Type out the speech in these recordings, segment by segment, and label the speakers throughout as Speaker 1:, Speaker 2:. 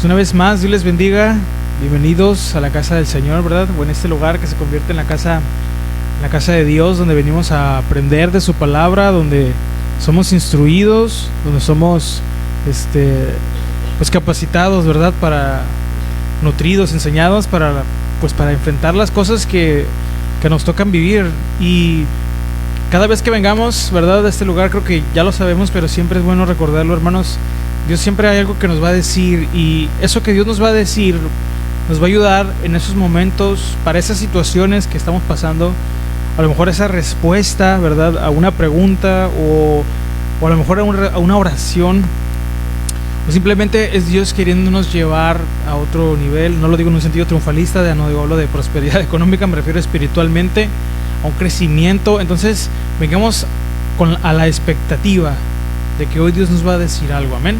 Speaker 1: Una vez más, Dios les bendiga. Bienvenidos a la casa del Señor, ¿verdad? O en este lugar que se convierte en la casa de Dios, donde venimos a aprender de su palabra, donde somos instruidos, donde somos pues capacitados, ¿verdad? Nutridos, enseñados para enfrentar las cosas que nos tocan vivir. Y cada vez que vengamos, ¿verdad?, a este lugar, creo que ya lo sabemos, pero siempre es bueno recordarlo, hermanos. Dios siempre hay algo que nos va a decir, y eso que Dios nos va a decir nos va a ayudar en esos momentos, para esas situaciones que estamos pasando. A lo mejor esa respuesta, ¿verdad?, a una pregunta, o a lo mejor a una oración, o simplemente es Dios queriéndonos llevar a otro nivel. No lo digo en un sentido triunfalista, no digo, hablo de prosperidad económica, me refiero espiritualmente a un crecimiento. Entonces vengamos a la expectativa de que hoy Dios nos va a decir algo, amén.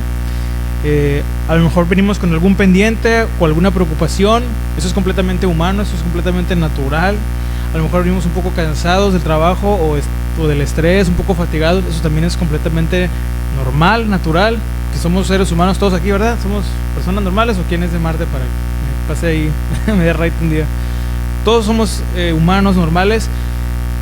Speaker 1: A lo mejor venimos con algún pendiente o alguna preocupación. Eso es completamente humano, eso es completamente natural. A lo mejor venimos un poco cansados del trabajo o del estrés, un poco fatigados. Eso también es completamente normal, natural, que somos seres humanos todos aquí, ¿verdad? Somos personas normales. ¿O quién es de Marte para que me pase ahí me dé right un día? Todos somos humanos normales,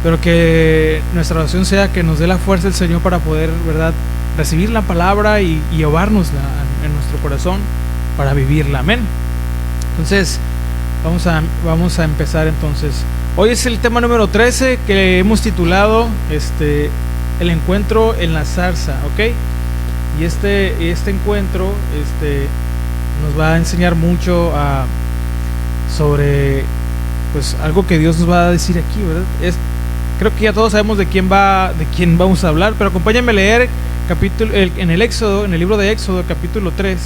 Speaker 1: pero que nuestra oración sea que nos dé la fuerza el Señor para poder, ¿verdad?, recibir la palabra y llevárnosla en nuestro corazón para vivirla, amén. Entonces vamos a empezar. Entonces hoy es el tema número 13 que hemos titulado el encuentro en la zarza, ¿ok? Y este encuentro nos va a enseñar mucho sobre pues algo que Dios nos va a decir aquí, ¿verdad? Creo que ya todos sabemos de quién vamos a hablar, pero acompáñenme a leer en el libro de Éxodo, capítulo 3,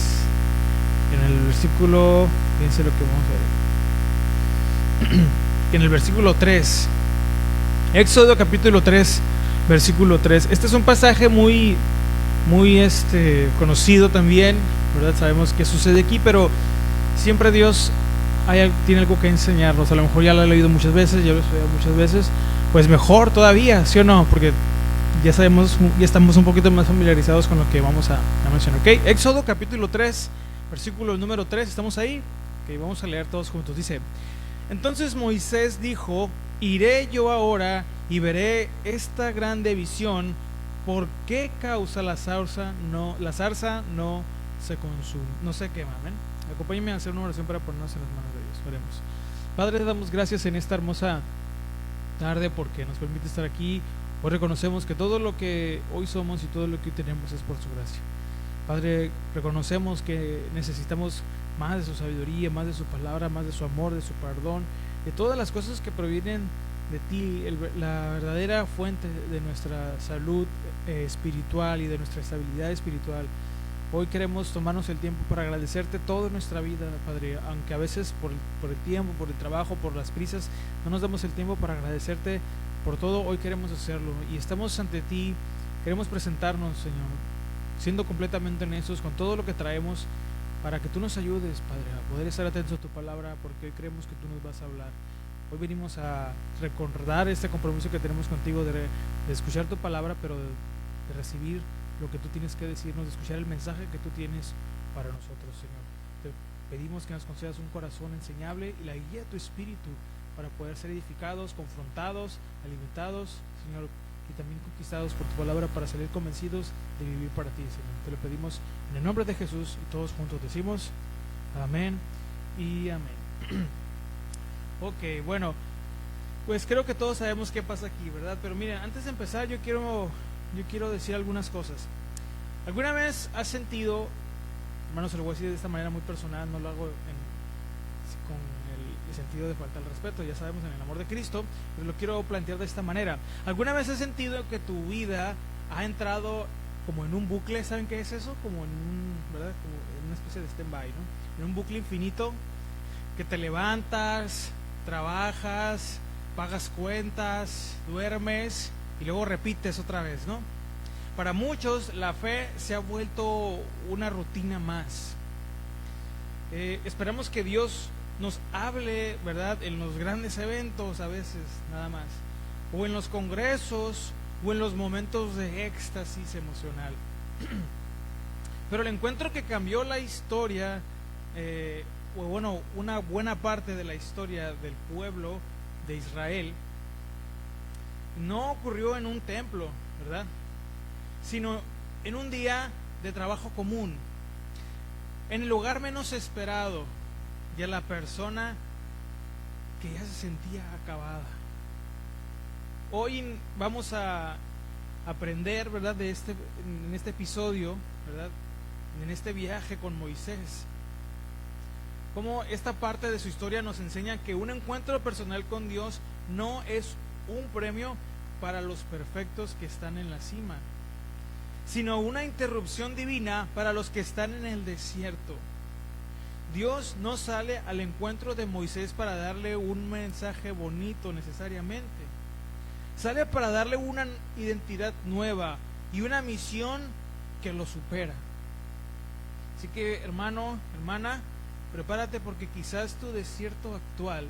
Speaker 1: en el versículo, fíjense lo que vamos a ver, en el versículo 3, Éxodo capítulo 3, versículo 3. Este es un pasaje muy conocido también, ¿verdad? Sabemos qué sucede aquí, pero siempre Dios tiene algo que enseñarnos. A lo mejor ya lo he leído muchas veces, ya lo he estudiado muchas veces, pues mejor todavía, ¿sí o no? Porque ya estamos un poquito más familiarizados con lo que vamos a mencionar, ¿ok? Éxodo capítulo 3, versículo número 3, ¿estamos ahí? Ok, vamos a leer todos juntos. Dice: entonces Moisés dijo: iré yo ahora y veré esta grande visión. ¿Por qué causa la zarza no se consume, no se quema? Amén. Acompáñenme a hacer una oración para ponernos en las manos de Dios. Oremos. Padre, te damos gracias en esta hermosa tarde porque nos permite estar aquí. Hoy reconocemos que todo lo que hoy somos y todo lo que hoy tenemos es por su gracia. Padre, reconocemos que necesitamos más de su sabiduría, más de su palabra, más de su amor, de su perdón, de todas las cosas que provienen de ti, la verdadera fuente de nuestra salud espiritual y de nuestra estabilidad espiritual. Hoy queremos tomarnos el tiempo para agradecerte toda nuestra vida, Padre, aunque a veces por el tiempo, por el trabajo, por las prisas, no nos damos el tiempo para agradecerte por todo. Hoy queremos hacerlo y estamos ante ti. Queremos presentarnos, Señor, siendo completamente honestos con todo lo que traemos, para que tú nos ayudes, Padre, a poder estar atentos a tu palabra, porque hoy creemos que tú nos vas a hablar. Hoy venimos a recordar este compromiso que tenemos contigo de escuchar tu palabra, pero de recibir lo que tú tienes que decirnos, de escuchar el mensaje que tú tienes para nosotros, Señor. Te pedimos que nos concedas un corazón enseñable y la guía de tu espíritu para poder ser edificados, confrontados, alimentados, Señor, y también conquistados por tu palabra para salir convencidos de vivir para ti, Señor. Te lo pedimos en el nombre de Jesús y todos juntos decimos amén y amén. Ok, bueno, pues creo que todos sabemos qué pasa aquí, ¿verdad? Pero miren, antes de empezar yo quiero decir algunas cosas. ¿Alguna vez has sentido, hermanos, se lo voy a decir de esta manera muy personal, no lo hago con el sentido de falta al respeto, ya sabemos, en el amor de Cristo, pero lo quiero plantear de esta manera. ¿Alguna vez has sentido que tu vida ha entrado como en un bucle? ¿Saben qué es eso? Como ¿verdad? Como en una especie de stand-by, ¿no? En un bucle infinito, que te levantas, trabajas, pagas cuentas, duermes y luego repites otra vez, ¿no? Para muchos la fe se ha vuelto una rutina más. Esperamos que Dios nos hable, ¿verdad?, en los grandes eventos a veces, nada más, o en los congresos, o en los momentos de éxtasis emocional. Pero el encuentro que cambió la historia o bueno, una buena parte de la historia del pueblo de Israel no ocurrió en un templo, ¿verdad? Sino en un día de trabajo común, en el lugar menos esperado, y a la persona que ya se sentía acabada. Hoy vamos a aprender, ¿verdad?, en este episodio, ¿verdad?, en este viaje con Moisés, cómo esta parte de su historia nos enseña que un encuentro personal con Dios no es un premio para los perfectos que están en la cima, sino una interrupción divina para los que están en el desierto. Dios no sale al encuentro de Moisés para darle un mensaje bonito necesariamente. Sale para darle una identidad nueva y una misión que lo supera. Así que, hermano, hermana, prepárate, porque quizás tu desierto actual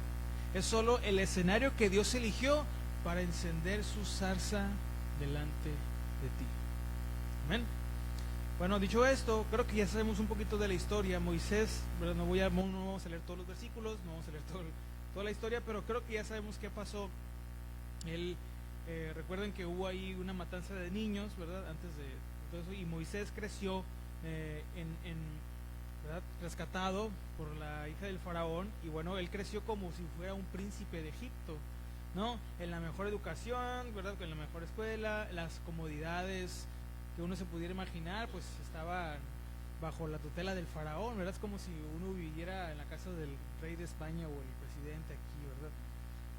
Speaker 1: es solo el escenario que Dios eligió para encender su zarza delante de ti. Amén. Bueno, dicho esto, creo que ya sabemos un poquito de la historia. Moisés, ¿verdad? No vamos a leer todos los versículos, no vamos a leer toda la historia, pero creo que ya sabemos qué pasó. Recuerden que hubo ahí una matanza de niños, ¿verdad?, antes de todo eso, y Moisés creció ¿verdad?, rescatado por la hija del faraón, y bueno, él creció como si fuera un príncipe de Egipto, ¿no? En la mejor educación, ¿verdad?, en la mejor escuela, las comodidades que uno se pudiera imaginar, pues estaba bajo la tutela del faraón, ¿verdad? Es como si uno viviera en la casa del rey de España o el presidente aquí, ¿verdad?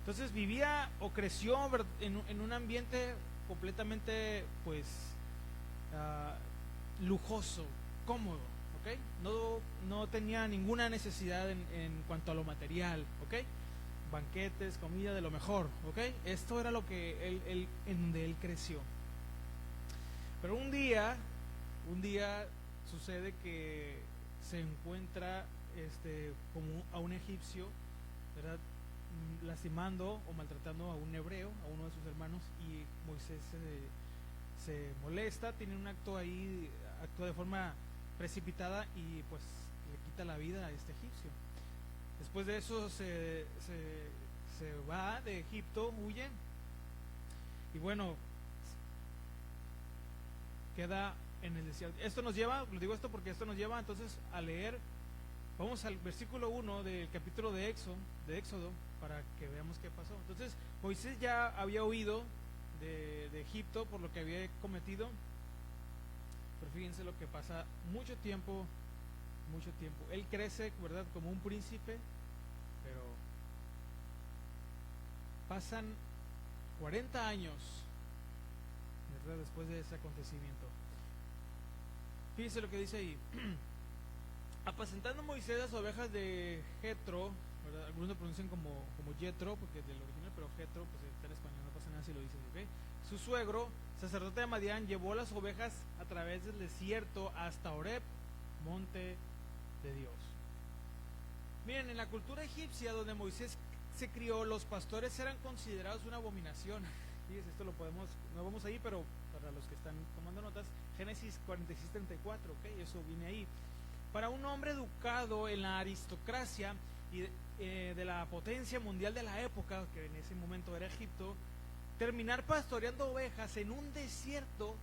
Speaker 1: Entonces vivía o creció en un ambiente completamente, pues, lujoso, cómodo, ¿ok? No tenía ninguna necesidad en cuanto a lo material, ¿ok? Banquetes, comida de lo mejor, ¿ok? Esto era lo que en donde él creció. Pero un día sucede que se encuentra como a un egipcio, ¿verdad?, lastimando o maltratando a un hebreo, a uno de sus hermanos, y Moisés se molesta, tiene un actúa de forma precipitada y pues le quita la vida a este egipcio. Después de eso se va de Egipto, huye, y bueno, queda en el desierto. Esto nos lleva, lo digo esto porque esto nos lleva entonces a leer, vamos al versículo 1 del capítulo de Éxodo, para que veamos qué pasó. Entonces, Moisés ya había huido de Egipto por lo que había cometido, pero fíjense lo que pasa, mucho tiempo, él crece, ¿verdad?, como un príncipe, pero pasan 40 años, ¿verdad?, después de ese acontecimiento. Fíjense lo que dice ahí. Apacentando Moisés las ovejas de Jetro, ¿verdad?, algunos lo pronuncian como Jetro, porque del original, pero Jetro, pues está en español, no pasa nada si lo dices, ¿ok? Su suegro, sacerdote de Madián, llevó las ovejas a través del desierto hasta Horeb, monte de Dios. Miren, en la cultura egipcia donde Moisés se crió, los pastores eran considerados una abominación. Fíjense, esto no vamos ahí, pero para los que están tomando notas, Génesis 46:34, ¿ok? Eso viene ahí. Para un hombre educado en la aristocracia y de la potencia mundial de la época, que en ese momento era Egipto, terminar pastoreando ovejas en un desierto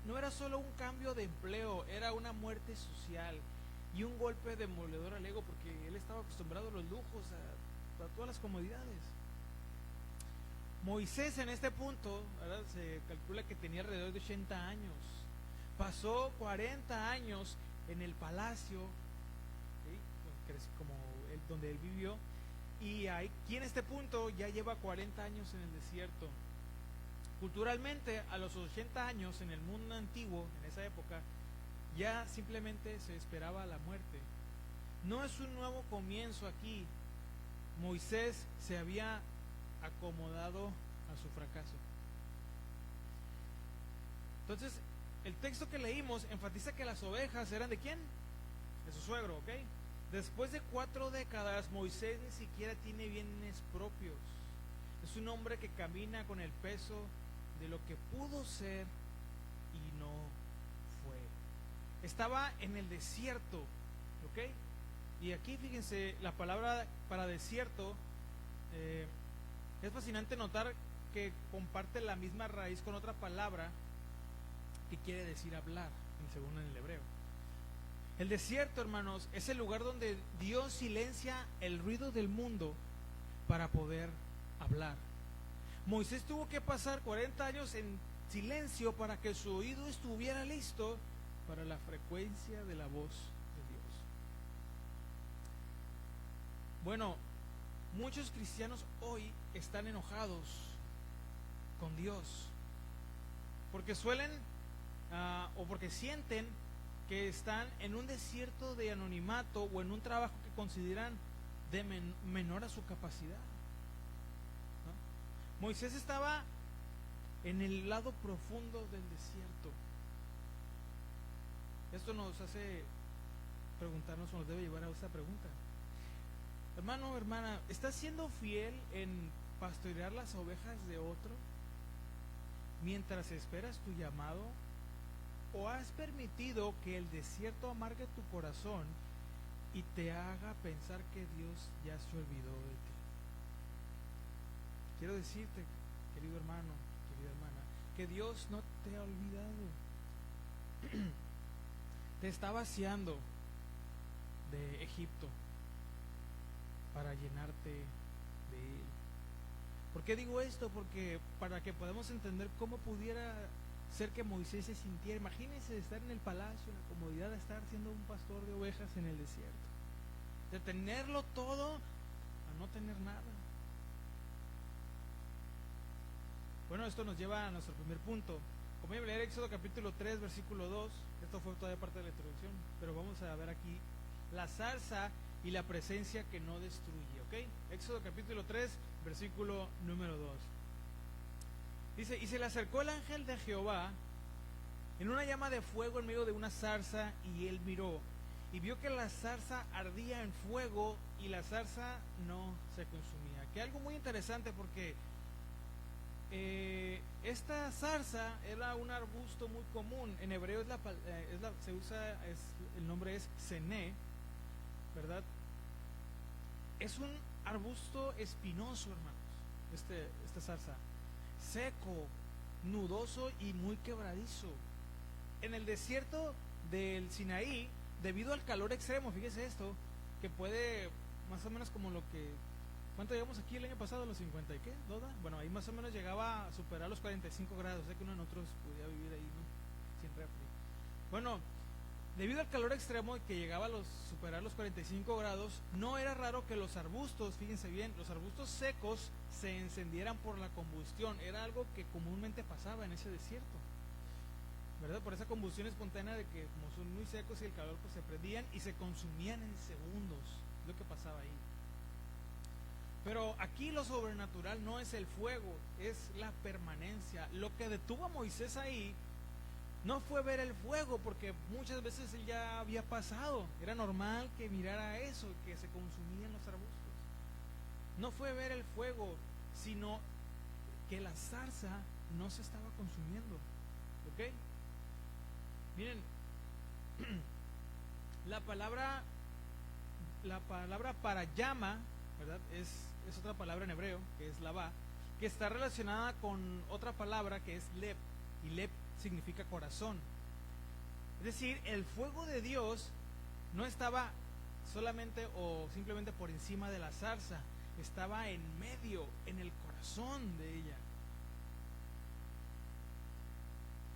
Speaker 1: no era solo un cambio de empleo, era una muerte social y un golpe demoledor al ego, porque él estaba acostumbrado a los lujos, a todas las comodidades. Moisés en este punto, ¿verdad?, se calcula que tenía alrededor de 80 años. Pasó 40 años en el palacio, ¿sí?, como donde él vivió, y aquí en este punto ya lleva 40 años en el desierto. Culturalmente, a los 80 años en el mundo antiguo, en esa época, ya simplemente se esperaba la muerte. No es un nuevo comienzo aquí. Moisés se había acomodado a su fracaso. Entonces, el texto que leímos enfatiza que las ovejas eran ¿de quién? De su suegro, ¿ok? Después de 4 décadas, Moisés ni siquiera tiene bienes propios. Es un hombre que camina con el peso de lo que pudo ser y no fue. Estaba en el desierto, ¿ok? Y aquí fíjense, la palabra para desierto, es fascinante notar que comparte la misma raíz con otra palabra que quiere decir hablar, según en el hebreo. El desierto, hermanos, es el lugar donde Dios silencia el ruido del mundo para poder hablar. Moisés tuvo que pasar 40 años en silencio para que su oído estuviera listo para la frecuencia de la voz de Dios. Bueno, muchos cristianos hoy están enojados con Dios porque suelen o porque sienten que están en un desierto de anonimato o en un trabajo que consideran de menor a su capacidad, ¿no? Moisés estaba en el lado profundo del desierto. Esto nos hace preguntarnos, o nos debe llevar a esta pregunta: hermano, hermana, ¿estás siendo fiel en pastorear las ovejas de otro mientras esperas tu llamado? ¿O has permitido que el desierto amargue tu corazón y te haga pensar que Dios ya se olvidó de ti? Quiero decirte, querido hermano, querida hermana, que Dios no te ha olvidado. Te está vaciando de Egipto para llenarte de Él. ¿Por qué digo esto? Porque para que podamos entender cómo pudiera ser que Moisés se sintiera. Imagínense estar en el palacio, en la comodidad de estar siendo un pastor de ovejas en el desierto, de tenerlo todo a no tener nada. Bueno, esto nos lleva a nuestro primer punto. Como voy a leer Éxodo capítulo 3, versículo 2. Esto fue todavía parte de la introducción, pero vamos a ver aquí la zarza y la presencia que no destruye, ¿ok? Éxodo capítulo 3, versículo número 2. Dice: y se le acercó el ángel de Jehová en una llama de fuego en medio de una zarza, y él miró, y vio que la zarza ardía en fuego, y la zarza no se consumía. Que algo muy interesante, porque esta zarza era un arbusto muy común. En hebreo el nombre es sené, ¿verdad? Es un arbusto espinoso, hermanos, esta zarza, seco, nudoso y muy quebradizo. En el desierto del Sinaí, debido al calor extremo, fíjese esto, que puede más o menos como lo que... ¿Cuánto llegamos aquí el año pasado? ¿Los 50 y qué? ¿Doda? Bueno, ahí más o menos llegaba a superar los 45 grados. O sea que uno en otros podía vivir ahí, ¿no? Sin refri. Bueno, debido al calor extremo que llegaba a superar los 45 grados, no era raro que los arbustos, fíjense bien, los arbustos secos se encendieran por la combustión. Era algo que comúnmente pasaba en ese desierto, ¿verdad? Por esa combustión espontánea de que como son muy secos y el calor, pues se prendían y se consumían en segundos. Es lo que pasaba ahí. Pero aquí lo sobrenatural no es el fuego, es la permanencia. Lo que detuvo a Moisés ahí no fue ver el fuego, porque muchas veces él ya había pasado. Era normal que mirara eso, que se consumían los arbustos. No fue ver el fuego, sino que la zarza no se estaba consumiendo. ¿Ok? Miren, la palabra para llama, ¿verdad? Es otra palabra en hebreo, que es lavá, que está relacionada con otra palabra que es leb, y leb significa corazón. Es decir, el fuego de Dios no estaba solamente o simplemente por encima de la zarza, estaba en medio, en el corazón de ella.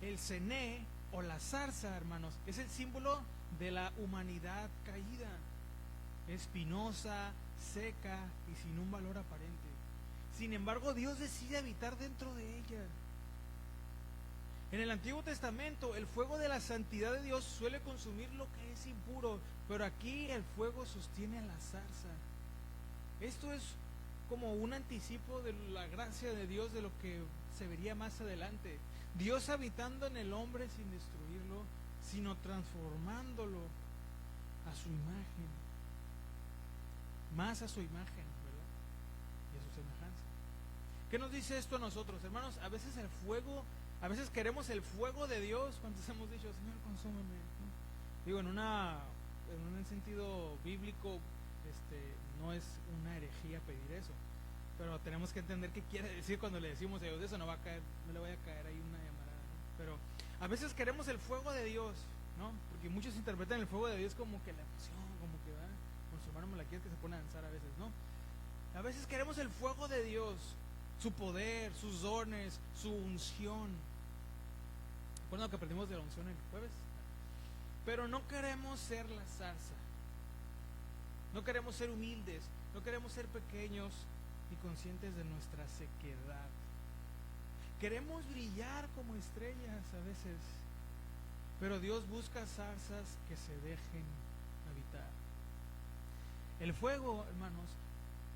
Speaker 1: El cené o la zarza, hermanos, es el símbolo de la humanidad caída, espinosa, seca y sin un valor aparente. Sin embargo, Dios decide habitar dentro de ella. En el Antiguo Testamento, el fuego de la santidad de Dios suele consumir lo que es impuro, pero aquí el fuego sostiene a la zarza. Esto es como un anticipo de la gracia de Dios, de lo que se vería más adelante. Dios habitando en el hombre sin destruirlo, sino transformándolo a su imagen, más a su imagen, ¿verdad? Y a su semejanza. ¿Qué nos dice esto a nosotros, hermanos? A veces queremos el fuego de Dios. ¿Cuántos hemos dicho, Señor, consúmeme? ¿No? Digo, en una en un sentido bíblico, no es una herejía pedir eso. Pero tenemos que entender qué quiere decir cuando le decimos a Dios, eso no va a caer, no le vaya a caer ahí una llamarada, ¿no? Pero a veces queremos el fuego de Dios, ¿no? Porque muchos interpretan el fuego de Dios como que la emoción, como que va, con su hermano Malaquías que se pone a danzar a veces, ¿no? A veces queremos el fuego de Dios, su poder, sus dones, su unción. ¿Recuerdan lo que aprendimos de la unción el jueves? Pero no queremos ser la zarza. No queremos ser humildes, no queremos ser pequeños y conscientes de nuestra sequedad. Queremos brillar como estrellas a veces, pero Dios busca zarzas que se dejen habitar. El fuego, hermanos,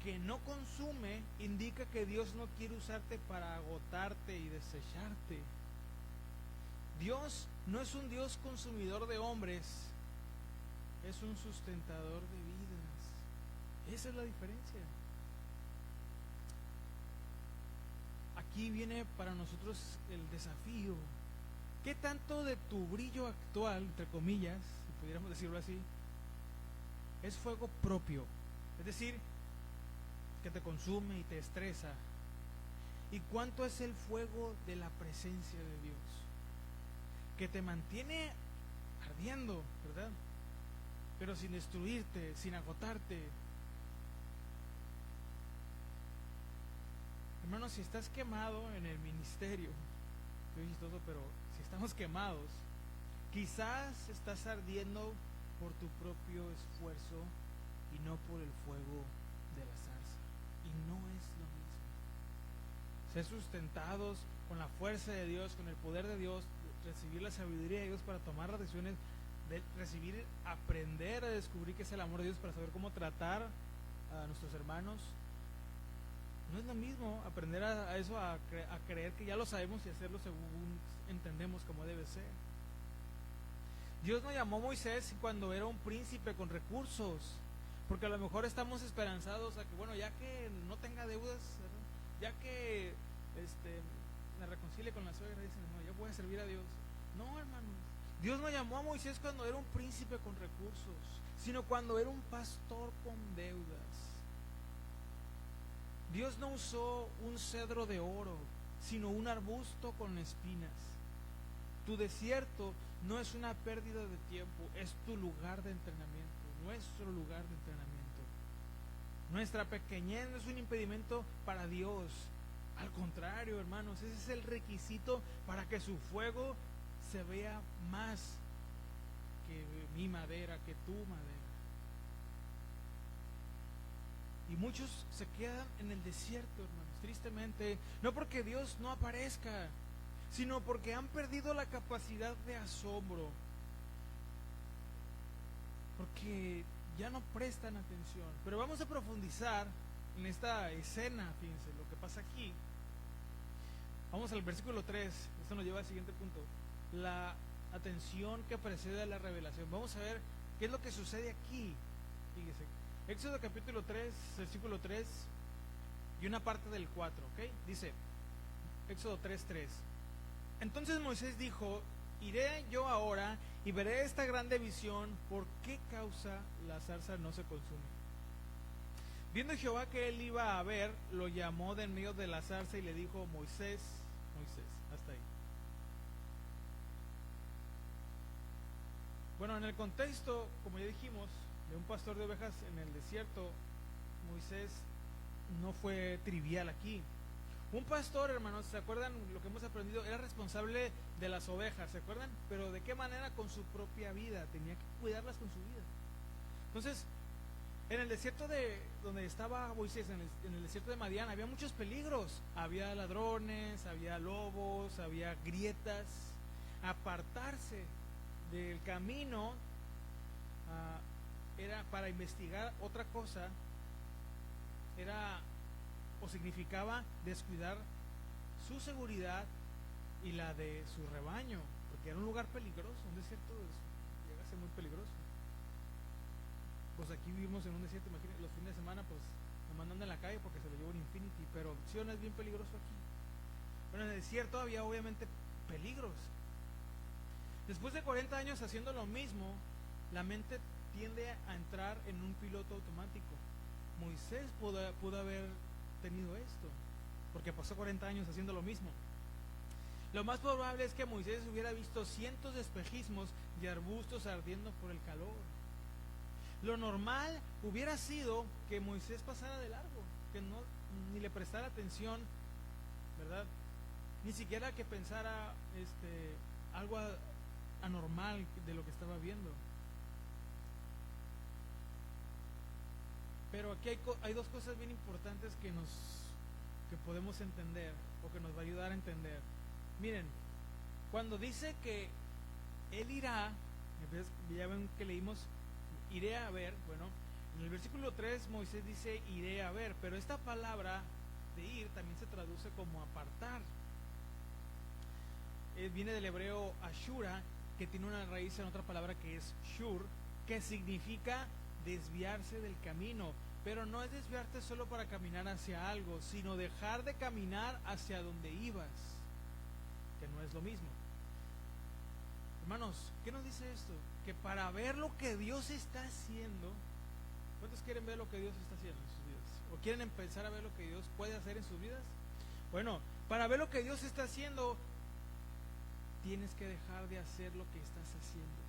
Speaker 1: que no consume, indica que Dios no quiere usarte para agotarte y desecharte. Dios no es un Dios consumidor de hombres, es un sustentador de vidas. Esa es la diferencia. Aquí viene para nosotros el desafío. ¿Qué tanto de tu brillo actual, entre comillas, si pudiéramos decirlo así, es fuego propio? Es decir, que te consume y te estresa. ¿Y cuánto es el fuego de la presencia de Dios? Que te mantiene ardiendo, ¿verdad? Pero sin destruirte, sin agotarte. Hermanos, si estás quemado en el ministerio, estoy chistoso, pero si estamos quemados, quizás estás ardiendo por tu propio esfuerzo y no por el fuego de la zarza. Y no es lo mismo. Ser sustentados con la fuerza de Dios, con el poder de Dios, recibir la sabiduría de Dios para tomar las decisiones, de recibir, aprender a descubrir qué es el amor de Dios para saber cómo tratar a nuestros hermanos. No es lo mismo aprender a eso, a creer que ya lo sabemos y hacerlo según entendemos como debe ser. Dios no llamó a Moisés cuando era un príncipe con recursos, porque a lo mejor estamos esperanzados a que, bueno, ya que no tenga deudas, ¿verdad? Ya que me reconcilie con la suegra, dicen, no, ya voy a servir a Dios. No, hermanos, Dios no llamó a Moisés cuando era un príncipe con recursos, sino cuando era un pastor con deudas. Dios no usó un cedro de oro, sino un arbusto con espinas. Tu desierto no es una pérdida de tiempo, es tu lugar de entrenamiento, nuestro lugar de entrenamiento. Nuestra pequeñez no es un impedimento para Dios. Al contrario, hermanos, ese es el requisito para que su fuego se vea más que mi madera, que tu madera. Y muchos se quedan en el desierto, hermanos, tristemente, no porque Dios no aparezca, sino porque han perdido la capacidad de asombro, porque ya no prestan atención. Pero vamos a profundizar en esta escena, fíjense, lo que pasa aquí. Vamos al versículo 3, esto nos lleva al siguiente punto, la atención que precede a la revelación. Vamos a ver qué es lo que sucede aquí, fíjense. Éxodo capítulo 3, versículo 3 y una parte del 4, ¿ok? Dice, Éxodo 3:3. Entonces Moisés dijo, iré yo ahora y veré esta grande visión, ¿por qué causa la zarza no se consume? Viendo Jehová que él iba a ver, lo llamó de en medio de la zarza y le dijo, Moisés, Moisés, hasta ahí. Bueno, en el contexto, como ya dijimos, de un pastor de ovejas en el desierto, Moisés no fue trivial aquí. Un pastor, hermanos, ¿se acuerdan lo que hemos aprendido? Era responsable de las ovejas, ¿se acuerdan? Pero ¿de qué manera? Con su propia vida, tenía que cuidarlas con su vida. Entonces, en el desierto de donde estaba Moisés, en el desierto de Madián, había muchos peligros. Había ladrones, había lobos, había grietas. Apartarse del camino era para investigar otra cosa, era o significaba descuidar su seguridad y la de su rebaño, porque era un lugar peligroso, un desierto llega a ser muy peligroso. Pues aquí vivimos en un desierto, imagínense, los fines de semana pues nos mandan en la calle porque se lo lleva un Infinity, pero sí o no es bien peligroso aquí. Pero en el desierto había obviamente peligros. Después de 40 años haciendo lo mismo, la mente tiende a entrar en un piloto automático. Moisés pudo haber tenido esto, porque pasó 40 años haciendo lo mismo. Lo más probable es que Moisés hubiera visto cientos de espejismos y arbustos ardiendo por el calor. Lo normal hubiera sido que Moisés pasara de largo, que no ni le prestara atención, ¿verdad? Ni siquiera que pensara algo anormal de lo que estaba viendo. Pero aquí hay dos cosas bien importantes que podemos entender, o que nos va a ayudar a entender. Miren, cuando dice que él irá, ya ven que leímos, iré a ver, bueno, en el versículo 3 Moisés dice iré a ver, pero esta palabra de ir también se traduce como apartar. Viene del hebreo ashura, que tiene una raíz en otra palabra que es shur, que significa desviarse del camino, pero no es desviarte solo para caminar hacia algo, sino dejar de caminar hacia donde ibas, que no es lo mismo. Hermanos, ¿qué nos dice esto? Que para ver lo que Dios está haciendo, ¿cuántos quieren ver lo que Dios está haciendo en sus vidas? ¿O quieren empezar a ver lo que Dios puede hacer en sus vidas? Bueno, para ver lo que Dios está haciendo, tienes que dejar de hacer lo que estás haciendo,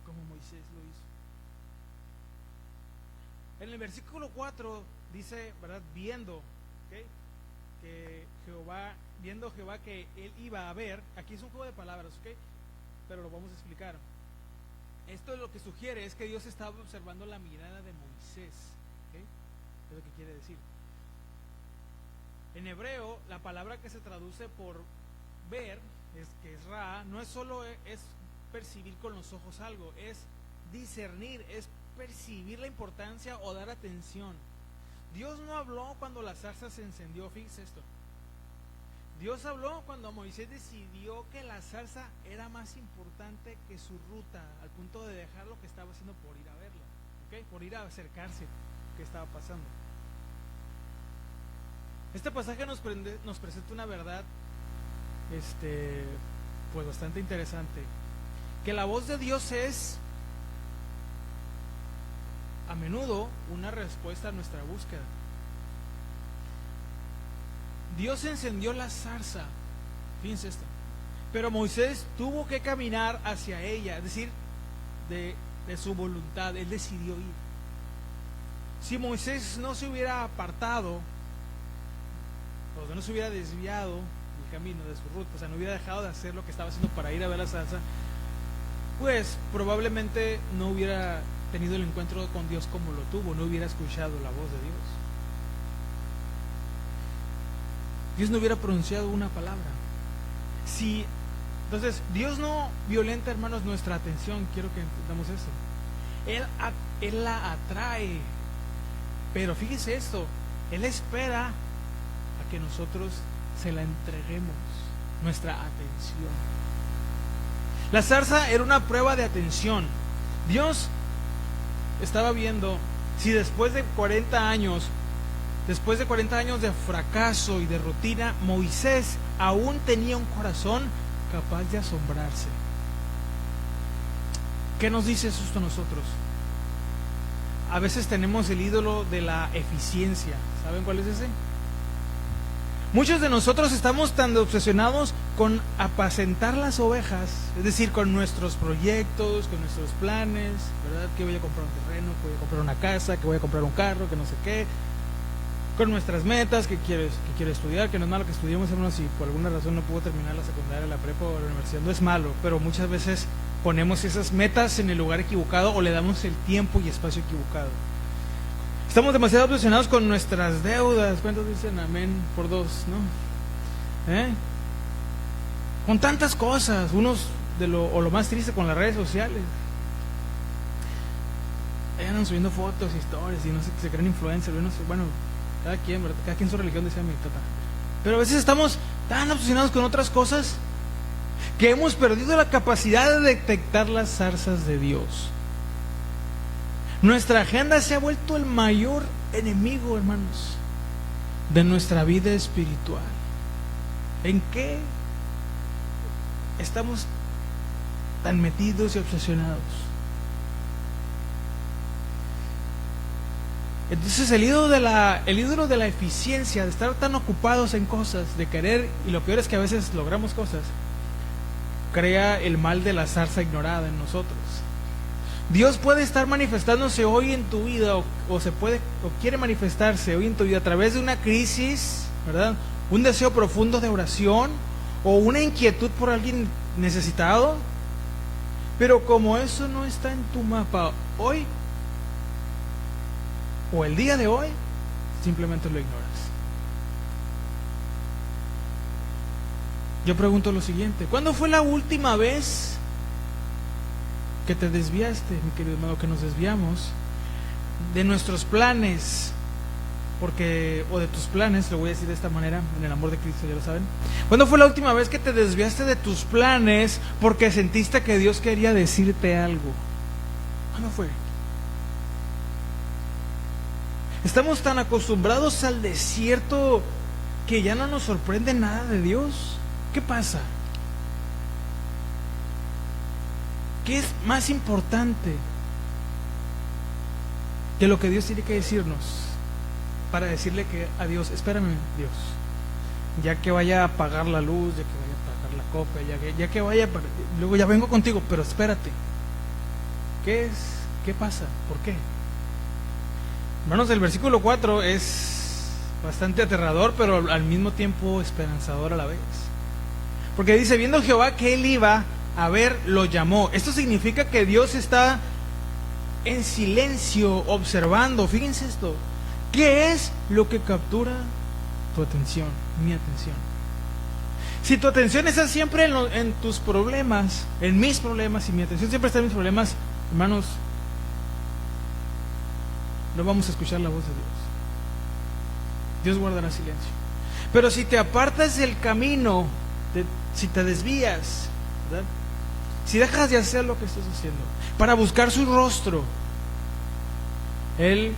Speaker 1: como Moisés lo hizo. En el versículo 4 dice, ¿verdad? Viendo, ¿okay? Que viendo Jehová que él iba a ver. Aquí es un juego de palabras, ¿ok? Pero lo vamos a explicar. Esto lo que sugiere es que Dios estaba observando la mirada de Moisés, ¿ok? Es lo que quiere decir. En hebreo, la palabra que se traduce por ver, que es ra, no es solo es percibir con los ojos algo, es discernir, es percibir la importancia o dar atención. Dios no habló cuando la zarza se encendió, fíjese esto. Dios habló cuando Moisés decidió que la zarza era más importante que su ruta, al punto de dejar lo que estaba haciendo por ir a verla, ¿okay? Por ir a acercarse a qué estaba pasando. Este pasaje nos presenta una verdad pues bastante interesante, que la voz de Dios es a menudo una respuesta a nuestra búsqueda. Dios encendió la zarza, fíjense esto, pero Moisés tuvo que caminar hacia ella, es decir, de su voluntad, él decidió ir. Si Moisés no se hubiera apartado, o no se hubiera desviado del camino, de su ruta, o sea, no hubiera dejado de hacer lo que estaba haciendo para ir a ver la zarza, pues probablemente no hubiera tenido el encuentro con Dios como lo tuvo, no hubiera escuchado la voz de Dios. Dios no hubiera pronunciado una palabra. Entonces, Dios no violenta, hermanos, nuestra atención. Quiero que entendamos eso. Él la atrae. Pero fíjese esto, Él espera a que nosotros se la entreguemos, nuestra atención. La zarza era una prueba de atención. Dios estaba viendo si después de 40 años de fracaso y de rutina, Moisés aún tenía un corazón capaz de asombrarse. ¿Qué nos dice eso a nosotros? A veces tenemos el ídolo de la eficiencia. ¿Saben cuál es ese? Muchos de nosotros estamos tan obsesionados con apacentar las ovejas, es decir, con nuestros proyectos, con nuestros planes, ¿verdad? Que voy a comprar un terreno, que voy a comprar una casa, que voy a comprar un carro, que no sé qué, con nuestras metas, que quiero estudiar, que no es malo que estudiemos, hermanos, si por alguna razón no puedo terminar la secundaria, la prepa o la universidad, no es malo, pero muchas veces ponemos esas metas en el lugar equivocado o le damos el tiempo y espacio equivocado. Estamos demasiado obsesionados con nuestras deudas. ¿Cuántos dicen amén por dos, no? Con tantas cosas, lo más triste con las redes sociales. Andan subiendo fotos, historias y no sé, se creen influencers, no sé, bueno, cada quien, ¿verdad? Cada quien su religión, decía mi tata. Pero a veces estamos tan obsesionados con otras cosas que hemos perdido la capacidad de detectar las zarzas de Dios. Nuestra agenda se ha vuelto el mayor enemigo, hermanos, de nuestra vida espiritual. ¿En qué estamos tan metidos y obsesionados? Entonces el ídolo de la eficiencia, de estar tan ocupados en cosas, de querer, y lo peor es que a veces logramos cosas, crea el mal de la zarza ignorada en nosotros. Dios puede estar manifestándose hoy en tu vida, o quiere manifestarse hoy en tu vida a través de una crisis, ¿verdad? Un deseo profundo de oración, o una inquietud por alguien necesitado. Pero como eso no está en tu mapa hoy, o el día de hoy, simplemente lo ignoras. Yo pregunto lo siguiente: ¿cuándo fue la última vez que te desviaste, mi querido hermano, que nos desviamos de nuestros planes? O de tus planes, lo voy a decir de esta manera, en el amor de Cristo, ya lo saben. ¿Cuándo fue la última vez que te desviaste de tus planes porque sentiste que Dios quería decirte algo? ¿Cuándo fue? Estamos tan acostumbrados al desierto que ya no nos sorprende nada de Dios. ¿Qué pasa? ¿Qué es más importante que lo que Dios tiene que decirnos para decirle que a Dios, espérame Dios, ya que vaya a apagar la luz, ya que vaya a apagar la copa, ya que vaya, luego ya vengo contigo, pero espérate? ¿Qué es? ¿Qué pasa? ¿Por qué? Hermanos, el versículo 4 es bastante aterrador, pero al mismo tiempo esperanzador a la vez. Porque dice, viendo Jehová que él iba a ver, lo llamó. Esto significa que Dios está en silencio, observando. Fíjense esto. ¿Qué es lo que captura tu atención, mi atención? Si tu atención está siempre en tus problemas, en mis problemas, y mi atención siempre está en mis problemas, hermanos, no vamos a escuchar la voz de Dios. Dios guardará silencio. Pero si te apartas del camino, si te desvías, ¿verdad? Si dejas de hacer lo que estás haciendo para buscar su rostro, Él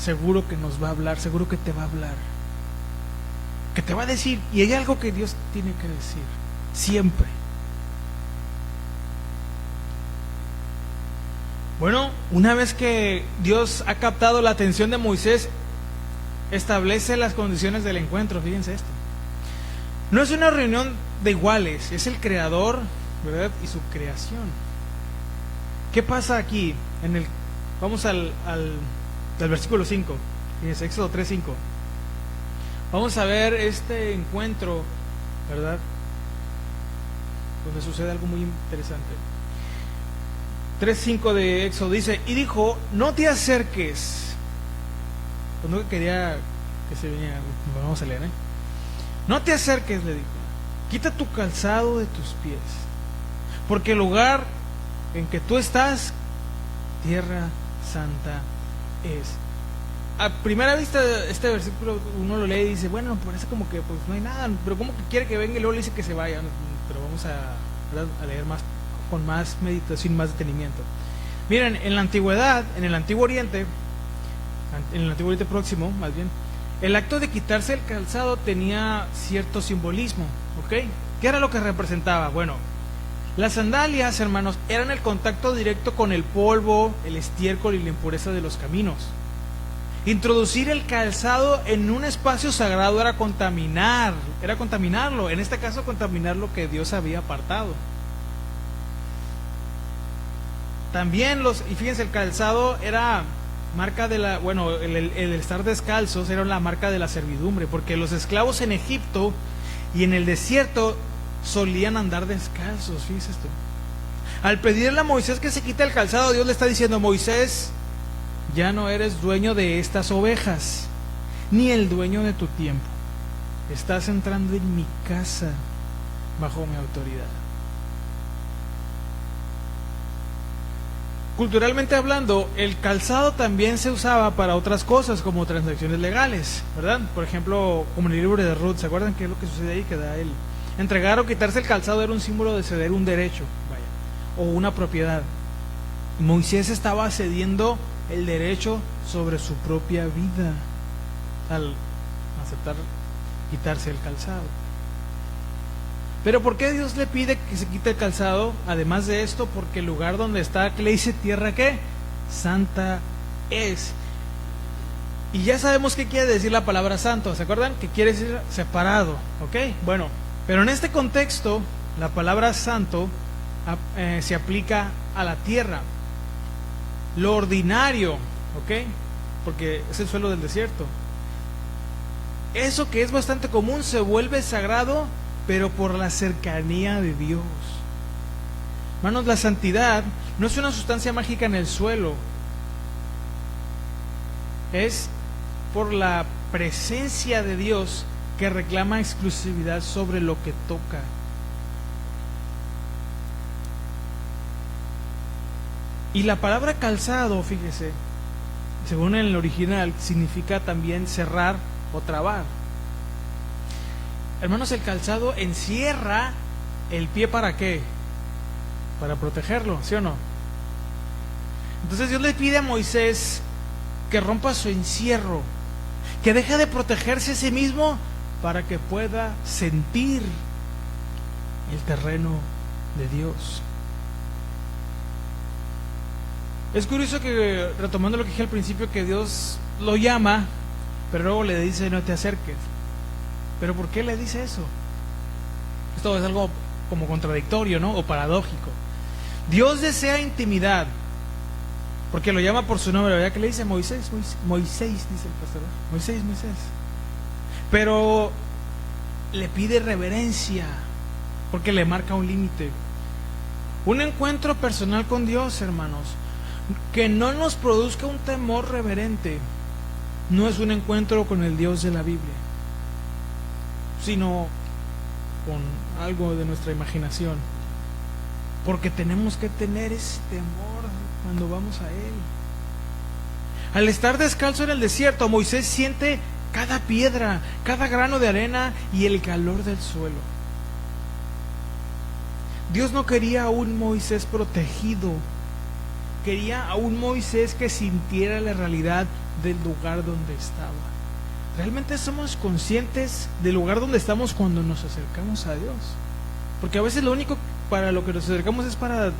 Speaker 1: seguro que nos va a hablar, seguro que te va a hablar, que te va a decir. Y hay algo que Dios tiene que decir siempre. Bueno, una vez que Dios ha captado la atención de Moisés, establece las condiciones del encuentro. Fíjense esto. No es una reunión de iguales, es el Creador, ¿verdad? Y su creación. ¿Qué pasa aquí? Vamos al versículo 5, fíjense, Éxodo 3:5. Vamos a ver este encuentro, ¿verdad? Donde sucede algo muy interesante. 3:5 de Éxodo dice, y dijo, no te acerques. Pues no quería que se viniera, vamos a leer, No te acerques, le dijo, quita tu calzado de tus pies, porque el lugar en que tú estás, tierra santa es. A primera vista este versículo uno lo lee y dice, bueno, parece como que pues no hay nada, pero como que quiere que venga y luego le dice que se vaya. Pero vamos a leer más, con más meditación, más detenimiento. Miren, en la antigüedad, en el Antiguo Oriente Próximo, más bien, el acto de quitarse el calzado tenía cierto simbolismo, ¿ok? ¿Qué era lo que representaba? Bueno, las sandalias, hermanos, eran el contacto directo con el polvo, el estiércol y la impureza de los caminos. Introducir el calzado en un espacio sagrado era contaminarlo, en este caso contaminar lo que Dios había apartado. También y fíjense, el calzado era marca de el estar descalzos era la marca de la servidumbre, porque los esclavos en Egipto y en el desierto solían andar descalzos. Fíjense esto. Al pedirle a Moisés que se quite el calzado, Dios le está diciendo, Moisés, ya no eres dueño de estas ovejas, ni el dueño de tu tiempo. Estás entrando en mi casa bajo mi autoridad. Culturalmente hablando, el calzado también se usaba para otras cosas, como transacciones legales, ¿verdad? Por ejemplo, como en el libro de Ruth, ¿se acuerdan qué es lo que sucede ahí? Que entregar o quitarse el calzado era un símbolo de ceder un derecho, o una propiedad. Moisés estaba cediendo el derecho sobre su propia vida al aceptar quitarse el calzado. Pero ¿por qué Dios le pide que se quite el calzado? Además de esto, porque el lugar donde está, ¿qué le dice? Tierra, ¿qué? Santa es. Y ya sabemos qué quiere decir la palabra santo, ¿se acuerdan? Que quiere decir separado, ¿ok? Bueno, pero en este contexto, la palabra santo se aplica a la tierra, lo ordinario, ¿ok? Porque es el suelo del desierto. Eso que es bastante común se vuelve sagrado, pero por la cercanía de Dios. Hermanos, la santidad no es una sustancia mágica en el suelo, es por la presencia de Dios que reclama exclusividad sobre lo que toca. Y la palabra calzado, fíjese, según el original, significa también cerrar o trabar. Hermanos, el calzado encierra el pie, ¿para qué? Para protegerlo, ¿sí o no? Entonces Dios le pide a Moisés que rompa su encierro, que deje de protegerse a sí mismo para que pueda sentir el terreno de Dios. Es curioso que, retomando lo que dije al principio, que Dios lo llama, pero luego le dice no te acerques. ¿Pero por qué le dice eso? Esto es algo como contradictorio, ¿no? O paradójico. Dios desea intimidad, porque lo llama por su nombre, ¿verdad? Que le dice Moisés, Moisés, dice el pastor, Moisés. Pero le pide reverencia, porque le marca un límite. Un encuentro personal con Dios, hermanos, que no nos produzca un temor reverente, no es un encuentro con el Dios de la Biblia, sino con algo de nuestra imaginación, porque tenemos que tener ese temor cuando vamos a Él. Al estar descalzo en el desierto, Moisés siente cada piedra, cada grano de arena y el calor del suelo. Dios no quería a un Moisés protegido, quería a un Moisés que sintiera la realidad del lugar donde estaba. ¿Realmente somos conscientes del lugar donde estamos cuando nos acercamos a Dios? Porque a veces lo único para lo que nos acercamos es para,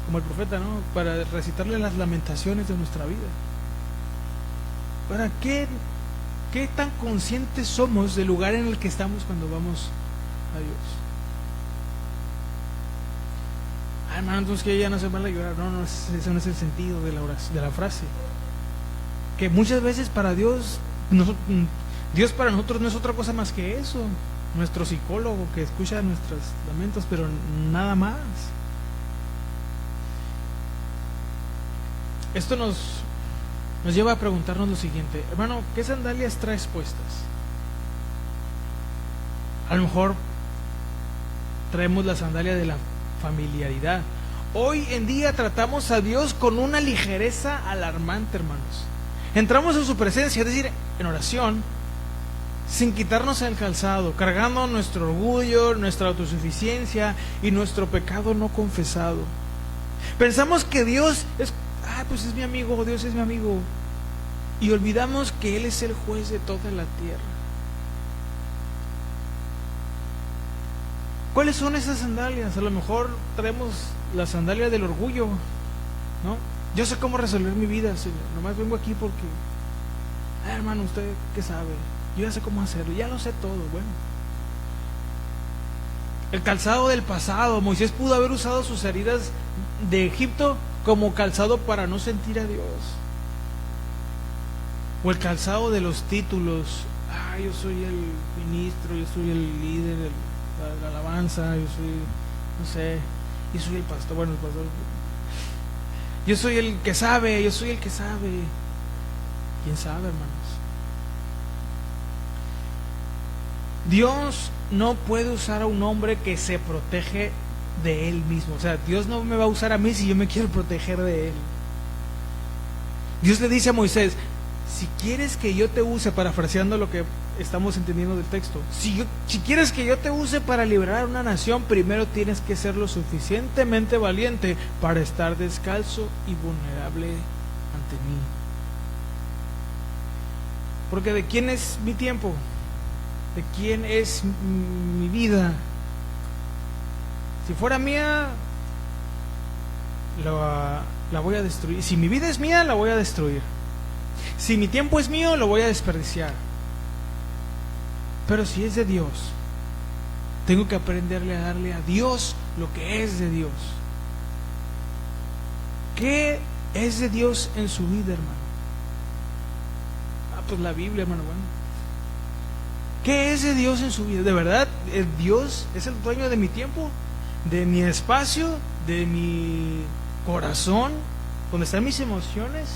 Speaker 1: como el profeta, ¿no? Para recitarle las lamentaciones de nuestra vida. ¿Para qué tan conscientes somos del lugar en el que estamos cuando vamos a Dios? Hermano, entonces que ya no se van a llorar. No, ese no es el sentido de la frase. Que muchas veces para Dios para nosotros no es otra cosa más que eso. Nuestro psicólogo que escucha nuestros lamentos, pero nada más. Esto nos lleva a preguntarnos lo siguiente: hermano, ¿qué sandalias traes puestas? A lo mejor traemos la sandalia de la familiaridad. Hoy en día tratamos a Dios con una ligereza alarmante, hermanos. Entramos en su presencia, es decir, en oración, sin quitarnos el calzado, cargando nuestro orgullo, nuestra autosuficiencia y nuestro pecado no confesado. Pensamos que Dios pues es mi amigo, Dios es mi amigo, y olvidamos que Él es el juez de toda la tierra. ¿Cuáles son esas sandalias? A lo mejor traemos la sandalia del orgullo, ¿no? Yo sé cómo resolver mi vida, Señor. Nomás vengo aquí porque, hermano, ¿usted qué sabe? Yo ya sé cómo hacerlo, ya lo sé todo. Bueno, el calzado del pasado. Moisés pudo haber usado sus heridas de Egipto como calzado para no sentir a Dios. O el calzado de los títulos. Yo soy el ministro, yo soy el líder de la alabanza, yo soy, no sé, yo soy el pastor, bueno, el pastor. Yo soy el que sabe, yo soy el que sabe. ¿Quién sabe, hermanos? Dios no puede usar a un hombre que se protege de él mismo. O sea, Dios no me va a usar a mí si yo me quiero proteger de él. Dios le dice a Moisés: si quieres que yo te use, parafraseando lo que estamos entendiendo del texto, si quieres que yo te use para liberar a una nación, primero tienes que ser lo suficientemente valiente para estar descalzo y vulnerable ante mí. Porque ¿de quién es mi tiempo? ¿De quién es mi vida? Si fuera mía, la voy a destruir. Si mi vida es mía, la voy a destruir. Si mi tiempo es mío, lo voy a desperdiciar. Pero si es de Dios, tengo que aprenderle a darle a Dios lo que es de Dios. ¿Qué es de Dios en su vida, hermano? Pues la Biblia, hermano. Bueno, ¿qué es de Dios en su vida? ¿De verdad Dios es el dueño de mi tiempo, de mi espacio, de mi corazón, donde están mis emociones?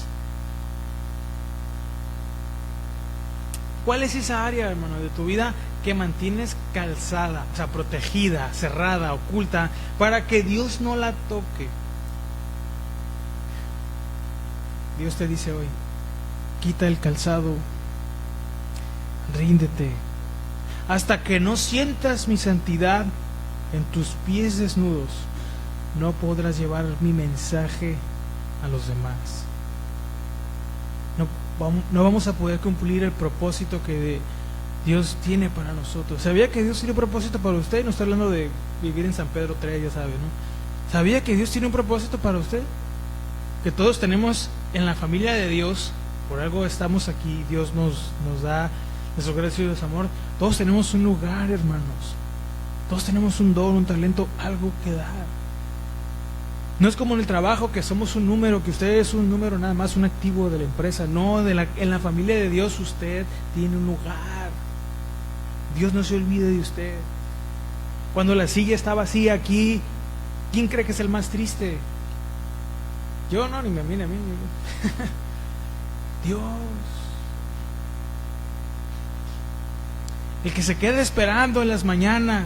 Speaker 1: ¿Cuál es esa área, hermano, de tu vida que mantienes calzada, o sea, protegida, cerrada, oculta, para que Dios no la toque? Dios te dice hoy: quita el calzado, ríndete, hasta que no sientas mi santidad en tus pies desnudos, no podrás llevar mi mensaje a los demás. No vamos a poder cumplir el propósito que Dios tiene para nosotros. ¿Sabía que Dios tiene un propósito para usted? No está hablando de vivir en San Pedro 3, ya sabe, ¿no? ¿Sabía que Dios tiene un propósito para usted? Que todos tenemos en la familia de Dios, por algo estamos aquí, Dios nos da nuestro gracia y su amor. Todos tenemos un lugar, hermanos. Todos tenemos un don, un talento, algo que dar. No es como en el trabajo, que somos un número, que usted es un número nada más, un activo de la empresa. No, en la familia de Dios usted tiene un lugar. Dios no se olvide de usted. Cuando la silla está vacía aquí, ¿quién cree que es el más triste? Yo no, ni me mire a mí. Dios. El que se queda esperando en las mañanas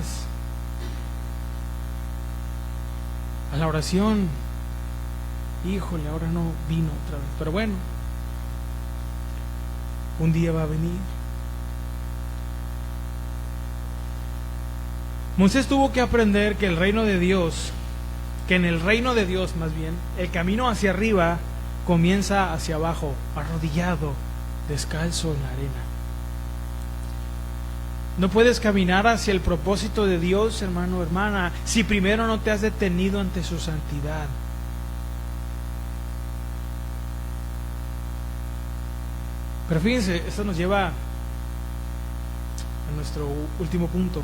Speaker 1: a la oración. Híjole, ahora no vino otra vez. Pero bueno, un día va a venir. Moisés tuvo que aprender que el reino de Dios, que en el reino de Dios más bien, el camino hacia arriba comienza hacia abajo, arrodillado, descalzo en la arena. No puedes caminar hacia el propósito de Dios, hermano o hermana, si primero no te has detenido ante su santidad. Pero fíjense, esto nos lleva a nuestro último punto.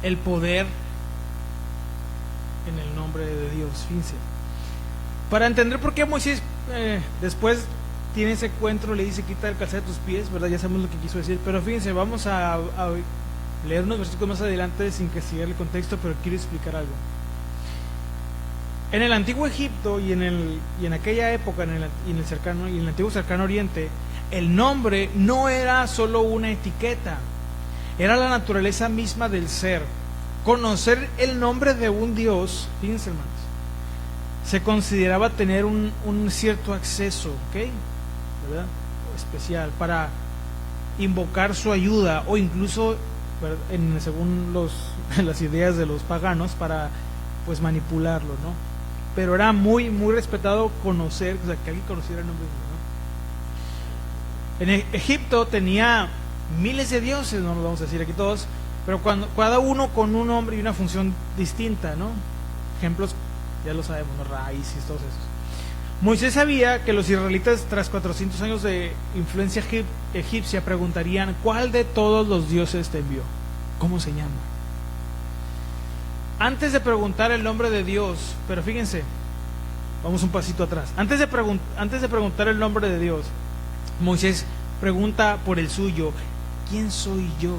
Speaker 1: El poder en el nombre de Dios. Fíjense, para entender por qué Moisés después tiene ese encuentro, le dice: quita el calzado de tus pies, ¿verdad? Ya sabemos lo que quiso decir, pero fíjense, vamos a leer unos versículos más adelante sin que siga el contexto, pero quiero explicar algo. En el antiguo Egipto y en aquella época, en el antiguo cercano oriente, el nombre no era solo una etiqueta, era la naturaleza misma del ser. Conocer el nombre de un Dios, fíjense, hermanos, se consideraba tener un cierto acceso, ¿ok?, ¿verdad?, especial para invocar su ayuda, o incluso, según las ideas de los paganos, para pues manipularlo, ¿no? Pero era muy, muy respetado conocer, o sea, que alguien conociera el nombre de Dios, ¿no? En Egipto tenía miles de dioses, no los vamos a decir aquí todos, pero cada uno con un nombre y una función distinta, ¿no? Ejemplos, ya lo sabemos, ¿no? Raíces, todos esos. Moisés sabía que los israelitas, tras 400 años de influencia egipcia, preguntarían: ¿cuál de todos los dioses te envió? ¿Cómo se llama? Antes de preguntar el nombre de Dios, pero fíjense, vamos un pasito atrás. Antes de preguntar el nombre de Dios, Moisés pregunta por el suyo: ¿quién soy yo?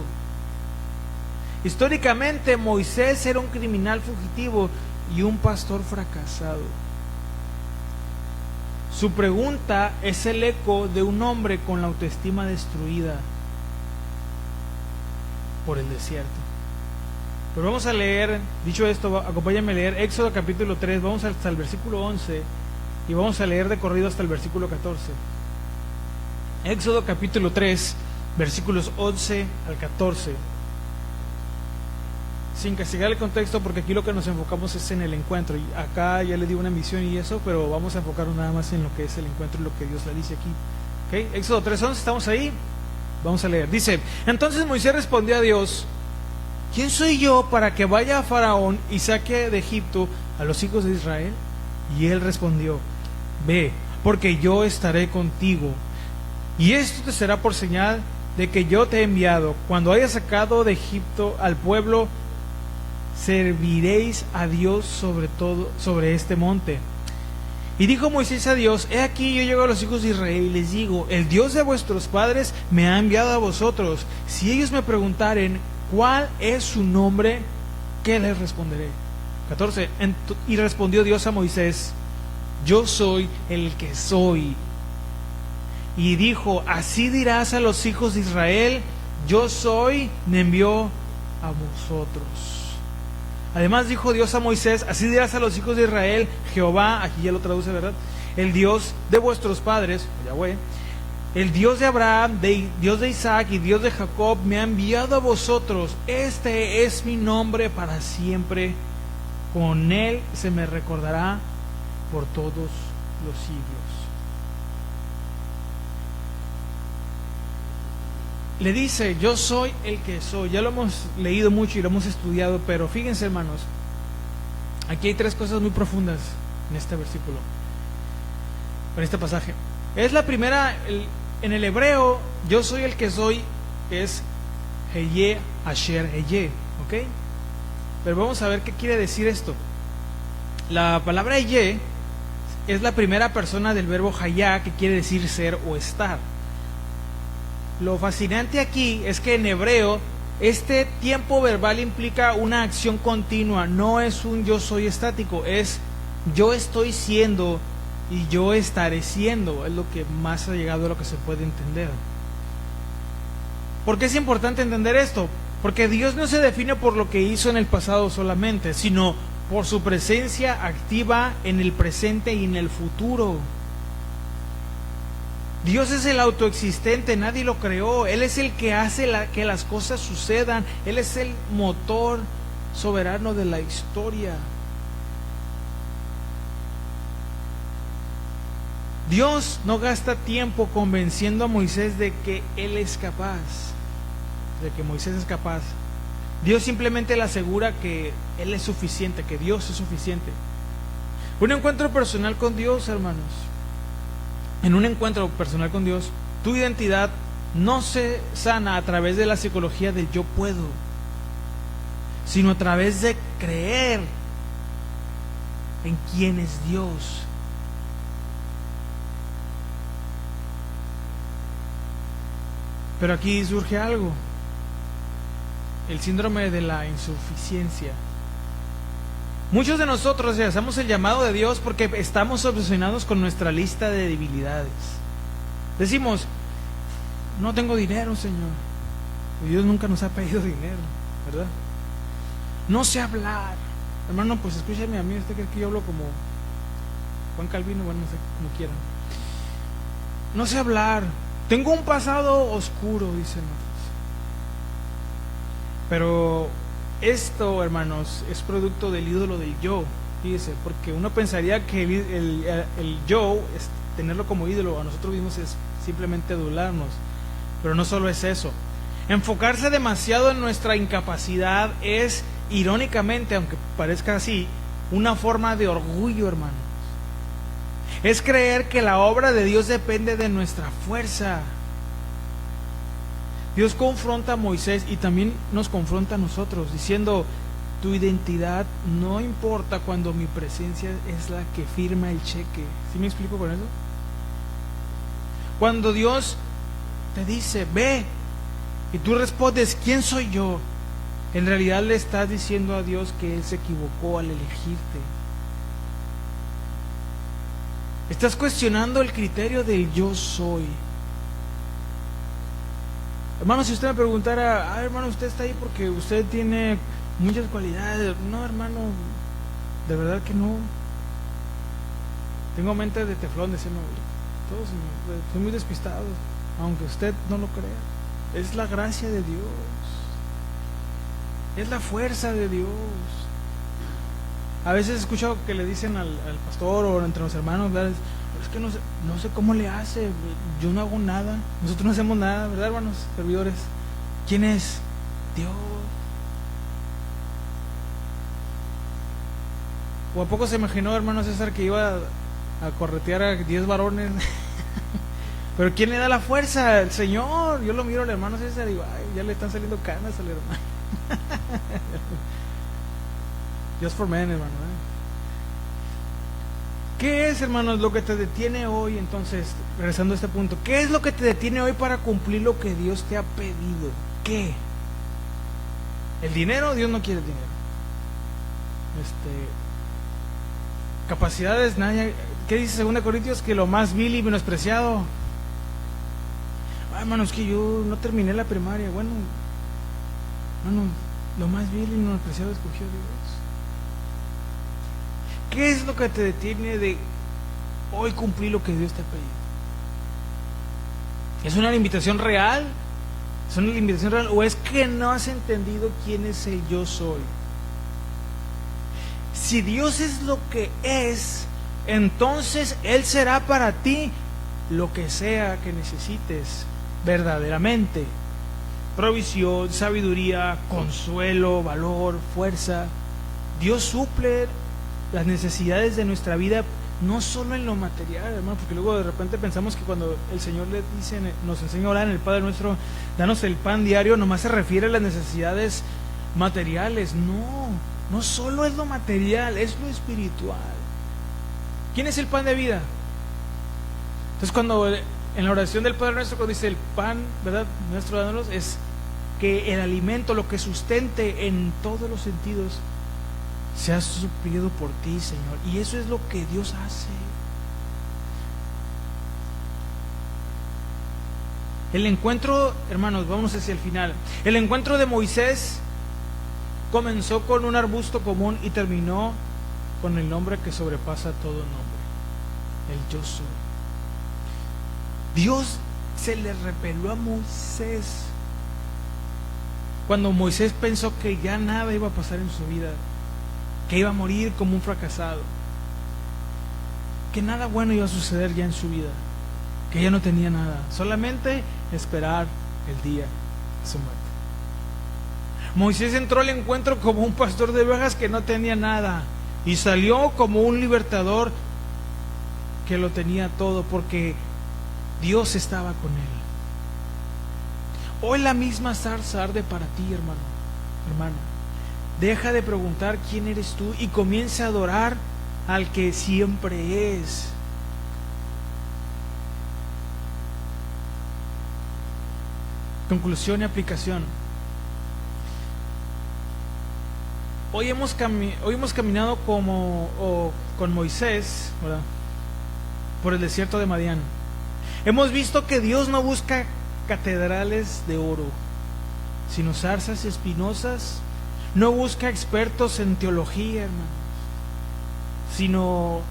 Speaker 1: Históricamente, Moisés era un criminal fugitivo y un pastor fracasado. Su pregunta es el eco de un hombre con la autoestima destruida por el desierto. Pero vamos a leer, dicho esto, acompáñame a leer Éxodo capítulo 3, vamos hasta el versículo 11 y vamos a leer de corrido hasta el versículo 14. Éxodo capítulo 3, versículos 11 al 14. Sin castigar el contexto, porque aquí lo que nos enfocamos es en el encuentro, y acá ya le di una misión y eso, pero vamos a enfocarnos nada más en lo que es el encuentro y lo que Dios le dice aquí. ¿Okay? Éxodo 3:11, ¿estamos ahí? Vamos a leer. Dice: entonces Moisés respondió a Dios: ¿quién soy yo para que vaya a Faraón y saque de Egipto a los hijos de Israel? Y él respondió: ve, porque yo estaré contigo, y esto te será por señal de que yo te he enviado. Cuando hayas sacado de Egipto al pueblo, serviréis a Dios sobre este monte. Y dijo Moisés a Dios: he aquí, yo llego a los hijos de Israel y les digo: el Dios de vuestros padres me ha enviado a vosotros. Si ellos me preguntaren cuál es su nombre, ¿qué les responderé? 14. Y respondió Dios a Moisés: yo soy el que soy. Y dijo: así dirás a los hijos de Israel: yo soy, me envió a vosotros. Además dijo Dios a Moisés: así dirás a los hijos de Israel: Jehová, aquí ya lo traduce, ¿verdad?, el Dios de vuestros padres, Yahweh, el Dios de Abraham, Dios de Isaac y Dios de Jacob, me ha enviado a vosotros. Este es mi nombre para siempre. Con él se me recordará por todos los siglos. Le dice: yo soy el que soy. Ya lo hemos leído mucho y lo hemos estudiado, pero fíjense, hermanos, aquí hay tres cosas muy profundas en este versículo, en este pasaje. Es la primera, en el hebreo, yo soy el que soy, es Heye Asher Heye, ¿ok? Pero vamos a ver qué quiere decir esto. La palabra Heye es la primera persona del verbo Hayá, que quiere decir ser o estar. Lo fascinante aquí es que en hebreo este tiempo verbal implica una acción continua, no es un yo soy estático, es yo estoy siendo y yo estaré siendo. Es lo que más ha llegado a lo que se puede entender. ¿Por qué es importante entender esto? Porque Dios no se define por lo que hizo en el pasado solamente, sino por su presencia activa en el presente y en el futuro. Dios es el autoexistente, nadie lo creó. Él es el que hace que las cosas sucedan. Él es el motor soberano de la historia. Dios no gasta tiempo convenciendo a Moisés de que Él es capaz, de que Moisés es capaz. Dios simplemente le asegura que Él es suficiente, que Dios es suficiente. Un encuentro personal con Dios, hermanos. En un encuentro personal con Dios, tu identidad no se sana a través de la psicología del yo puedo, sino a través de creer en quién es Dios. Pero aquí surge algo: el síndrome de la insuficiencia. Muchos de nosotros rechazamos el llamado de Dios porque estamos obsesionados con nuestra lista de debilidades. Decimos: no tengo dinero, Señor. Y Dios nunca nos ha pedido dinero, ¿verdad? No sé hablar. Hermano, pues escúchame a mí. ¿Usted cree que yo hablo como Juan Calvino? Bueno, no sé, como quieran. No sé hablar. Tengo un pasado oscuro, dicen otros. Pero esto, hermanos, es producto del ídolo del yo. Fíjese, porque uno pensaría que el yo, tenerlo como ídolo a nosotros mismos, es simplemente adularnos. Pero no solo es eso. Enfocarse demasiado en nuestra incapacidad es, irónicamente, aunque parezca así, una forma de orgullo, hermanos. Es creer que la obra de Dios depende de nuestra fuerza. Dios confronta a Moisés y también nos confronta a nosotros, diciendo: tu identidad no importa cuando mi presencia es la que firma el cheque. ¿Sí me explico con eso? Cuando Dios te dice: ve, y tú respondes: ¿quién soy yo?, en realidad le estás diciendo a Dios que Él se equivocó al elegirte. Estás cuestionando el criterio del yo soy. Hermano, si usted me preguntara: hermano, usted está ahí porque usted tiene muchas cualidades. No, hermano, de verdad que no. Tengo mente de teflón, decía mi abuelito. Todos soy muy despistado, aunque usted no lo crea. Es la gracia de Dios, es la fuerza de Dios. A veces he escuchado que le dicen al pastor o entre los hermanos, ¿verdad? Es que no sé cómo le hace, yo no hago nada, nosotros no hacemos nada, ¿verdad, hermanos servidores? ¿Quién es? Dios. ¿O a poco se imaginó, hermano César, que iba a corretear a 10 varones? Pero ¿quién le da la fuerza? El Señor. Yo lo miro al hermano César y digo, ay, ya le están saliendo canas al hermano. Just for men, hermano. ¿Qué es, hermanos, lo que te detiene hoy? Entonces, regresando a este punto, ¿qué es lo que te detiene hoy para cumplir lo que Dios te ha pedido? ¿Qué? ¿El dinero? Dios no quiere el dinero. Capacidades, nadie. ¿Qué dice 2 Corintios? Que lo más vil y menospreciado. Ay, hermano, es que yo no terminé la primaria. Bueno, lo más vil y menospreciado escogió Dios. ¿Qué es lo que te detiene de hoy cumplir lo que Dios te ha pedido? ¿Es una invitación real? ¿Es una invitación real? ¿O es que no has entendido quién es el yo soy? Si Dios es lo que es, entonces Él será para ti lo que sea que necesites verdaderamente. Provisión, sabiduría, consuelo, valor, fuerza. Dios suple las necesidades de nuestra vida, no solo en lo material, hermano, porque luego de repente pensamos que cuando el Señor le dice, nos enseña a orar en el Padre Nuestro, danos el pan diario, nomás se refiere a las necesidades materiales. No solo es lo material, es lo espiritual. ¿Quién es el pan de vida? Entonces, cuando en la oración del Padre Nuestro, cuando dice el pan, ¿verdad? Nuestro, dánoslos, es que el alimento, lo que sustente en todos los sentidos, sea suplido por ti, Señor. Y eso es lo que Dios hace. El encuentro, hermanos, vamos hacia el final. El encuentro de Moisés comenzó con un arbusto común y terminó con el nombre que sobrepasa todo nombre, el yo soy. Dios se le reveló a Moisés cuando Moisés pensó que ya nada iba a pasar en su vida, que iba a morir como un fracasado, que nada bueno iba a suceder ya en su vida, que ya no tenía nada, solamente esperar el día de su muerte. Moisés entró al encuentro como un pastor de ovejas que no tenía nada y salió como un libertador que lo tenía todo, porque Dios estaba con él. Hoy la misma zarza arde para ti, hermano, hermana. Deja de preguntar quién eres tú y comienza a adorar al que siempre es. Conclusión y aplicación. Hoy hemos caminado con Moisés, ¿verdad?, por el desierto de Madián. Hemos visto que Dios no busca catedrales de oro, sino zarzas espinosas. No busca expertos en teología, hermanos, sino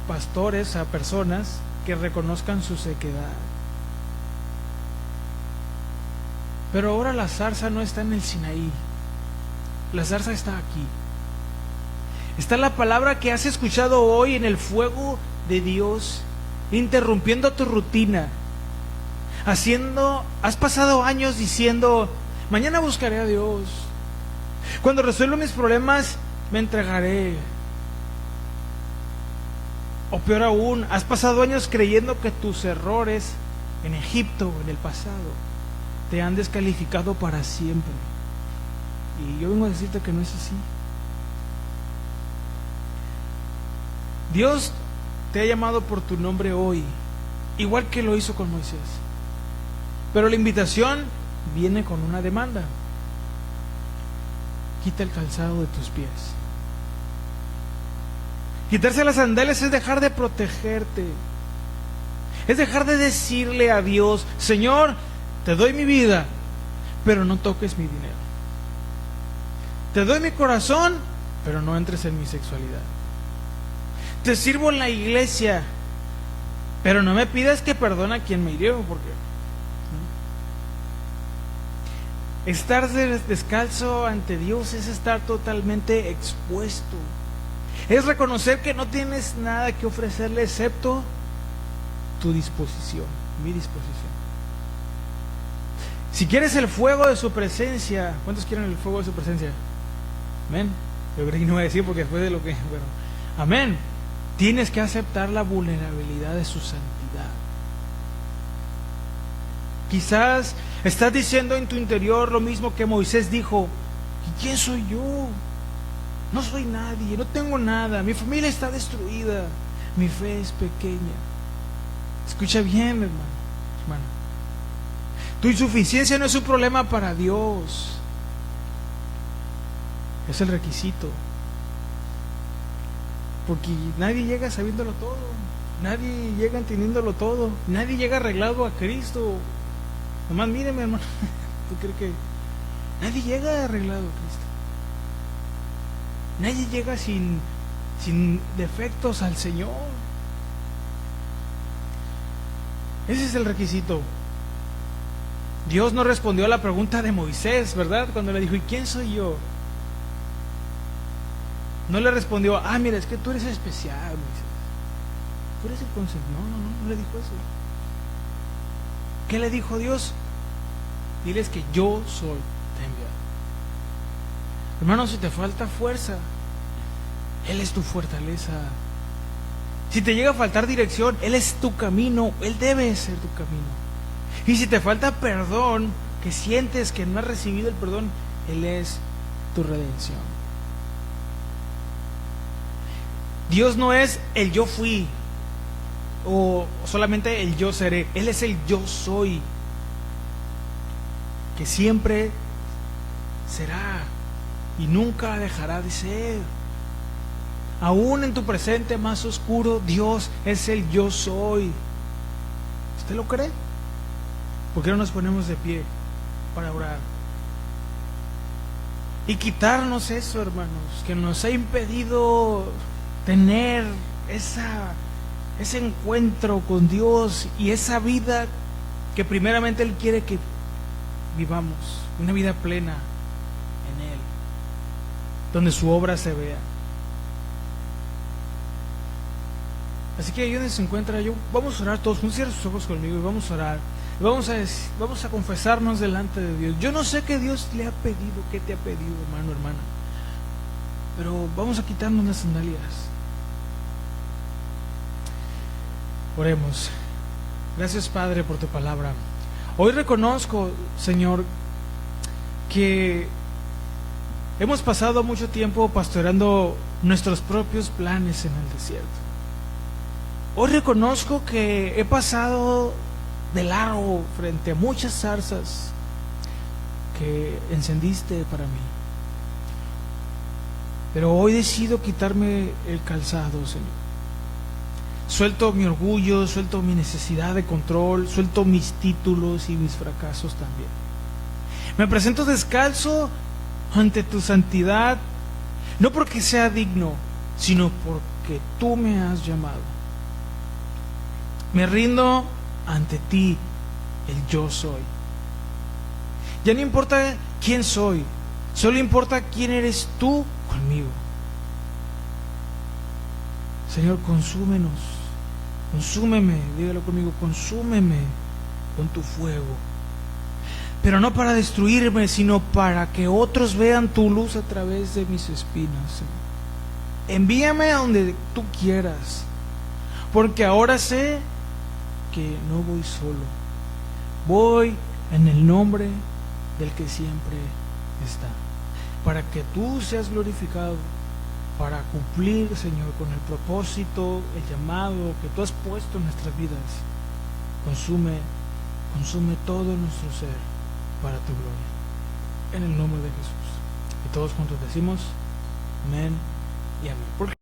Speaker 1: pastores, a personas que reconozcan su sequedad. Pero ahora la zarza no está en el Sinaí, la zarza está aquí. Está la palabra que has escuchado hoy en el fuego de Dios, interrumpiendo tu rutina, has pasado años diciendo, mañana buscaré a Dios, cuando resuelva mis problemas me entregaré. O peor aún, has pasado años creyendo que tus errores en Egipto, en el pasado, te han descalificado para siempre. Y yo vengo a decirte que no es así. Dios te ha llamado por tu nombre hoy, igual que lo hizo con Moisés. Pero la invitación viene con una demanda. Quita el calzado de tus pies. Quitarse las sandalias es dejar de protegerte. Es dejar de decirle a Dios, Señor, te doy mi vida, pero no toques mi dinero. Te doy mi corazón, pero no entres en mi sexualidad. Te sirvo en la iglesia, pero no me pidas que perdone a quien me hirió, porque estar descalzo ante Dios es estar totalmente expuesto. Es reconocer que no tienes nada que ofrecerle excepto tu disposición, mi disposición. Si quieres el fuego de su presencia, ¿cuántos quieren el fuego de su presencia? Amén. Yo creo que no voy a decir porque después de lo que... Bueno, amén. Tienes que aceptar la vulnerabilidad de su santidad. Quizás estás diciendo en tu interior lo mismo que Moisés dijo: ¿y quién soy yo? No soy nadie, no tengo nada, mi familia está destruida, mi fe es pequeña. Escucha bien, hermana. Tu insuficiencia no es un problema para Dios, es el requisito. Porque nadie llega sabiéndolo todo, nadie llega entendiéndolo todo, nadie llega arreglado a Cristo. Nomás míreme, hermano. ¿Tú crees que nadie llega arreglado a Cristo? Nadie llega sin defectos al Señor. Ese es el requisito. Dios no respondió a la pregunta de Moisés, ¿verdad? Cuando le dijo: ¿y quién soy yo? No le respondió: mira, es que tú eres especial, Moisés. Tú eres el consentido. No le dijo eso. ¿Qué le dijo Dios? Diles que yo soy, te he enviado. Hermano, si te falta fuerza, Él es tu fortaleza. Si te llega a faltar dirección, Él es tu camino, Él debe ser tu camino. Y si te falta perdón, que sientes que no has recibido el perdón, Él es tu redención. Dios no es el yo fui o solamente el yo seré. Él es el yo soy, que siempre será y nunca dejará de ser. Aún en tu presente más oscuro, Dios es el yo soy. ¿Usted lo cree? ¿Por qué no nos ponemos de pie para orar? Y quitarnos eso, hermanos, que nos ha impedido tener ese encuentro con Dios y esa vida que primeramente Él quiere que vivamos, una vida plena en Él, donde su obra se vea. Así que ahí donde se encuentra, vamos a orar todos, cierra sus ojos conmigo y vamos a orar. Vamos a confesarnos delante de Dios. Yo no sé qué Dios le ha pedido, qué te ha pedido, hermano, hermana, pero vamos a quitarnos las sandalias. Oremos. Gracias, Padre, por tu palabra. Hoy reconozco, Señor, que hemos pasado mucho tiempo pastoreando nuestros propios planes en el desierto. Hoy reconozco que he pasado de largo frente a muchas zarzas que encendiste para mí. Pero hoy decido quitarme el calzado, Señor. Suelto mi orgullo, suelto mi necesidad de control, suelto mis títulos y mis fracasos también. Me presento descalzo ante tu santidad, no porque sea digno, sino porque tú me has llamado. Me rindo ante ti, el yo soy. Ya no importa quién soy, solo importa quién eres tú conmigo. Señor, consúmeme, dígalo conmigo, consúmeme con tu fuego. Pero no para destruirme, sino para que otros vean tu luz a través de mis espinas, Señor. Envíame a donde tú quieras, porque ahora sé que no voy solo, voy en el nombre del que siempre está, para que tú seas glorificado, para cumplir, Señor, con el propósito, el llamado que tú has puesto en nuestras vidas. Consume todo nuestro ser para tu gloria, en el nombre de Jesús. Y todos juntos decimos amén y amén.